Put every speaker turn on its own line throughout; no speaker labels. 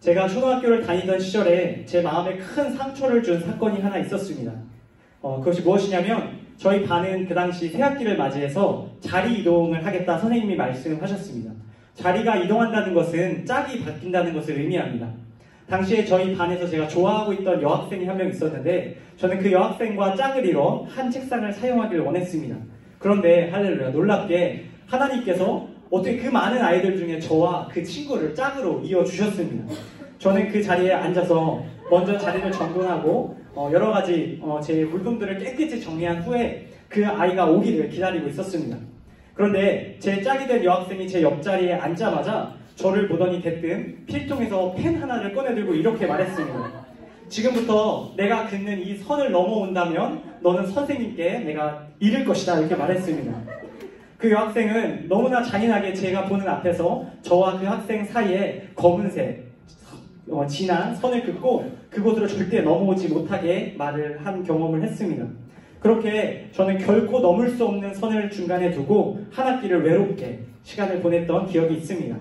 제가 초등학교를 다니던 시절에 제 마음에 큰 상처를 준 사건이 하나 있었습니다. 그것이 무엇이냐면 저희 반은 그 당시 새학기를 맞이해서 자리 이동을 하겠다 선생님이 말씀하셨습니다. 자리가 이동한다는 것은 짝이 바뀐다는 것을 의미합니다. 당시에 저희 반에서 제가 좋아하고 있던 여학생이 한 명 있었는데 저는 그 여학생과 짝을 이뤄 한 책상을 사용하기를 원했습니다. 그런데 할렐루야, 놀랍게 하나님께서 어떻게 그 많은 아이들 중에 저와 그 친구를 짝으로 이어주셨습니다. 저는 그 자리에 앉아서 먼저 자리를 정돈하고 여러 가지 제 물품들을 깨끗이 정리한 후에 그 아이가 오기를 기다리고 있었습니다. 그런데 제 짝이 된 여학생이 제 옆자리에 앉자마자 저를 보더니 대뜸 필통에서 펜 하나를 꺼내들고 이렇게 말했습니다. 지금부터 내가 긋는 이 선을 넘어온다면 너는 선생님께 내가 잃을 것이다, 이렇게 말했습니다. 그 여학생은 너무나 잔인하게 제가 보는 앞에서 저와 그 학생 사이에 검은색 진한 선을 긋고 그곳으로 절대 넘어오지 못하게 말을 한 경험을 했습니다. 그렇게 저는 결코 넘을 수 없는 선을 중간에 두고 한 학기를 외롭게 시간을 보냈던 기억이 있습니다.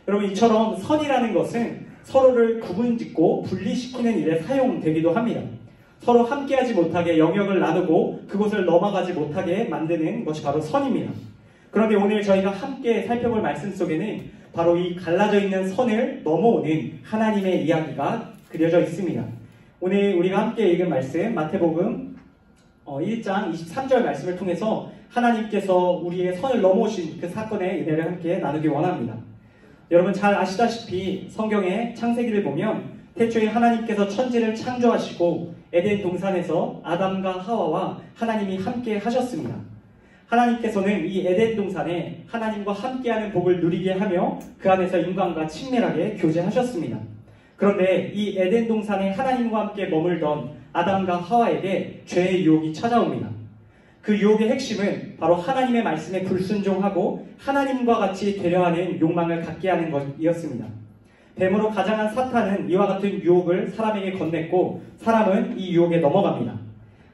여러분, 이처럼 선이라는 것은 서로를 구분짓고 분리시키는 일에 사용되기도 합니다. 서로 함께하지 못하게 영역을 나누고 그곳을 넘어가지 못하게 만드는 것이 바로 선입니다. 그런데 오늘 저희가 함께 살펴볼 말씀 속에는 바로 이 갈라져 있는 선을 넘어오는 하나님의 이야기가 그려져 있습니다. 오늘 우리가 함께 읽은 말씀 마태복음 1장 23절 말씀을 통해서 하나님께서 우리의 선을 넘어오신 그 사건의 은혜를 함께 나누기 원합니다. 여러분 잘 아시다시피 성경의 창세기를 보면 태초에 하나님께서 천지를 창조하시고 에덴 동산에서 아담과 하와와 하나님이 함께 하셨습니다. 하나님께서는 이 에덴 동산에 하나님과 함께하는 복을 누리게 하며 그 안에서 인간과 친밀하게 교제하셨습니다. 그런데 이 에덴 동산에 하나님과 함께 머물던 아담과 하와에게 죄의 유혹이 찾아옵니다. 그 유혹의 핵심은 바로 하나님의 말씀에 불순종하고 하나님과 같이 되려 하는 욕망을 갖게 하는 것이었습니다. 뱀으로 가장한 사탄은 이와 같은 유혹을 사람에게 건넸고 사람은 이 유혹에 넘어갑니다.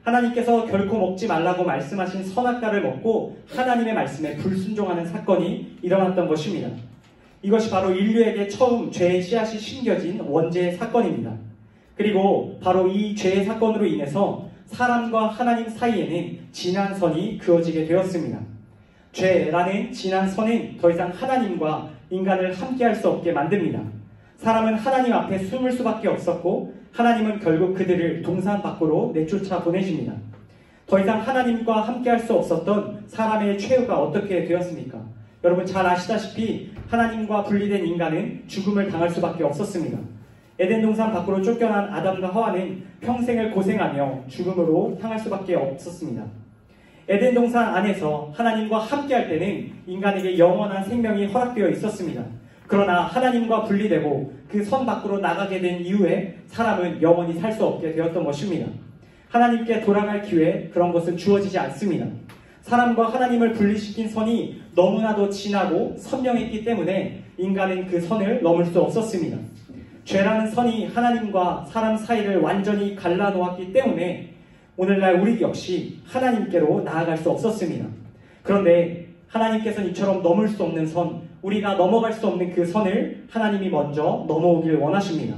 하나님께서 결코 먹지 말라고 말씀하신 선악과를 먹고 하나님의 말씀에 불순종하는 사건이 일어났던 것입니다. 이것이 바로 인류에게 처음 죄의 씨앗이 심겨진 원죄의 사건입니다. 그리고 바로 이 죄의 사건으로 인해서 사람과 하나님 사이에는 진한 선이 그어지게 되었습니다. 죄라는 진한 선은 더 이상 하나님과 인간을 함께할 수 없게 만듭니다. 사람은 하나님 앞에 숨을 수밖에 없었고 하나님은 결국 그들을 동산 밖으로 내쫓아 보내십니다. 더 이상 하나님과 함께할 수 없었던 사람의 최후가 어떻게 되었습니까? 여러분 잘 아시다시피 하나님과 분리된 인간은 죽음을 당할 수밖에 없었습니다. 에덴 동산 밖으로 쫓겨난 아담과 하와는 평생을 고생하며 죽음으로 향할 수밖에 없었습니다. 에덴 동산 안에서 하나님과 함께할 때는 인간에게 영원한 생명이 허락되어 있었습니다. 그러나 하나님과 분리되고 그 선 밖으로 나가게 된 이후에 사람은 영원히 살 수 없게 되었던 것입니다. 하나님께 돌아갈 기회, 그런 것은 주어지지 않습니다. 사람과 하나님을 분리시킨 선이 너무나도 진하고 선명했기 때문에 인간은 그 선을 넘을 수 없었습니다. 죄라는 선이 하나님과 사람 사이를 완전히 갈라놓았기 때문에 오늘날 우리 역시 하나님께로 나아갈 수 없었습니다. 그런데 하나님께서는 이처럼 넘을 수 없는 선, 우리가 넘어갈 수 없는 그 선을 하나님이 먼저 넘어오길 원하십니다.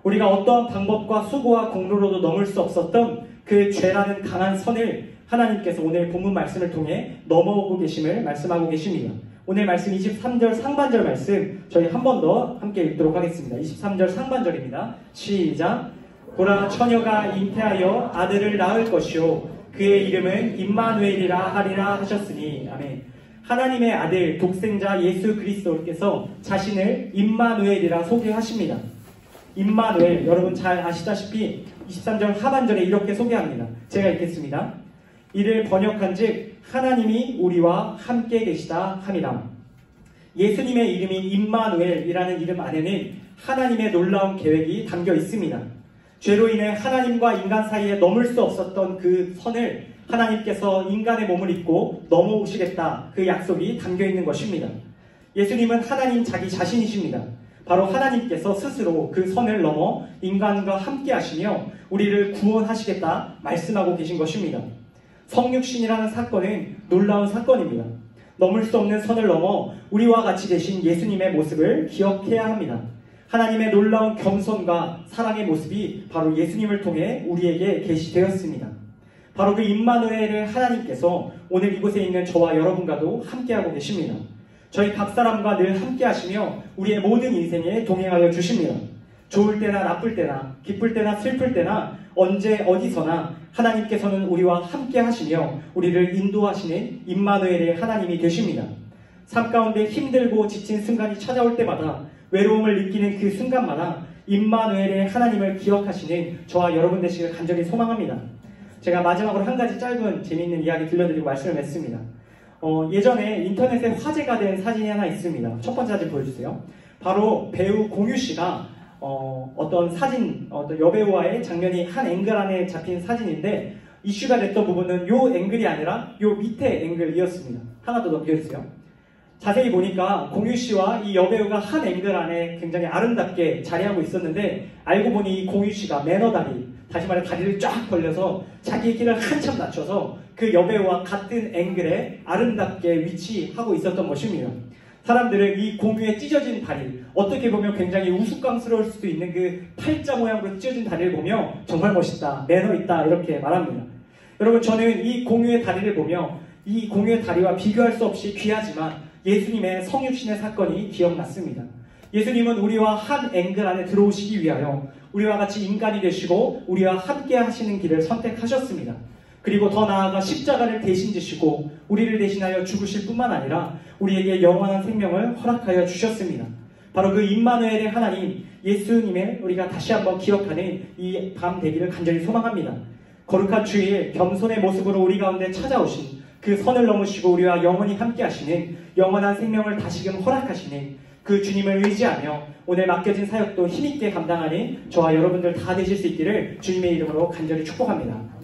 우리가 어떠한 방법과 수고와 공로로도 넘을 수 없었던 그 죄라는 강한 선을 하나님께서 오늘 본문 말씀을 통해 넘어오고 계심을 말씀하고 계십니다. 오늘 말씀 23절 상반절 말씀 저희 한 번 더 함께 읽도록 하겠습니다. 23절 상반절입니다. 시작. 보라, 처녀가 잉태하여 아들을 낳을 것이요 그의 이름은 임마누엘이라 하리라 하셨으니. 아멘. 하나님의 아들 독생자 예수 그리스도께서 자신을 임마누엘이라 소개하십니다. 임마누엘, 여러분 잘 아시다시피 23절 하반절에 이렇게 소개합니다. 제가 읽겠습니다. 이를 번역한즉 하나님이 우리와 함께 계시다 함이라. 예수님의 이름이 임마누엘이라는 이름 안에는 하나님의 놀라운 계획이 담겨 있습니다. 죄로 인해 하나님과 인간 사이에 넘을 수 없었던 그 선을 하나님께서 인간의 몸을 입고 넘어오시겠다, 그 약속이 담겨 있는 것입니다. 예수님은 하나님 자기 자신이십니다. 바로 하나님께서 스스로 그 선을 넘어 인간과 함께 하시며 우리를 구원하시겠다 말씀하고 계신 것입니다. 성육신이라는 사건은 놀라운 사건입니다. 넘을 수 없는 선을 넘어 우리와 같이 되신 예수님의 모습을 기억해야 합니다. 하나님의 놀라운 겸손과 사랑의 모습이 바로 예수님을 통해 우리에게 계시되었습니다. 바로 그 임마누엘을 하나님께서 오늘 이곳에 있는 저와 여러분과도 함께하고 계십니다. 저희 각 사람과 늘 함께하시며 우리의 모든 인생에 동행하여 주십니다. 좋을 때나 나쁠 때나 기쁠 때나 슬플 때나 언제 어디서나 하나님께서는 우리와 함께하시며 우리를 인도하시는 임마누엘의 하나님이 되십니다. 삶 가운데 힘들고 지친 순간이 찾아올 때마다 외로움을 느끼는 그 순간마다 임마누엘의 하나님을 기억하시는 저와 여러분 되시길 간절히 소망합니다. 제가 마지막으로 한 가지 짧은 재미있는 이야기 들려드리고 말씀을 맺습니다. 예전에 인터넷에 화제가 된 사진이 하나 있습니다. 첫 번째 사진 보여주세요. 바로 배우 공유 씨가 어떤 여배우와의 장면이 한 앵글 안에 잡힌 사진인데 이슈가 됐던 부분은 요 앵글이 아니라 요 밑에 앵글이었습니다. 하나 더 넘겨주세요. 자세히 보니까 공유 씨와 이 여배우가 한 앵글 안에 굉장히 아름답게 자리하고 있었는데 알고 보니 이 공유 씨가 매너다리, 다시 말해 다리를 쫙 벌려서 자기의 키를 한참 낮춰서 그 여배우와 같은 앵글에 아름답게 위치하고 있었던 것입니다. 사람들은 이 공유의 찢어진 다리, 어떻게 보면 굉장히 우스꽝스러울 수도 있는 그 팔자 모양으로 찢어진 다리를 보며 정말 멋있다, 매너 있다 이렇게 말합니다. 여러분, 저는 이 공유의 다리를 보며 이 공유의 다리와 비교할 수 없이 귀하지만 예수님의 성육신의 사건이 기억났습니다. 예수님은 우리와 한 앵글 안에 들어오시기 위하여 우리와 같이 인간이 되시고 우리와 함께 하시는 길을 선택하셨습니다. 그리고 더 나아가 십자가를 대신 지시고 우리를 대신하여 죽으실 뿐만 아니라 우리에게 영원한 생명을 허락하여 주셨습니다. 바로 그 임마누엘의 하나님 예수님을 우리가 다시 한번 기억하는 이 밤 되기를 간절히 소망합니다. 거룩한 주일 겸손의 모습으로 우리 가운데 찾아오신 그 선을 넘으시고 우리와 영원히 함께 하시는 영원한 생명을 다시금 허락하시는 그 주님을 의지하며 오늘 맡겨진 사역도 힘있게 감당하는 저와 여러분들 다 되실 수 있기를 주님의 이름으로 간절히 축복합니다.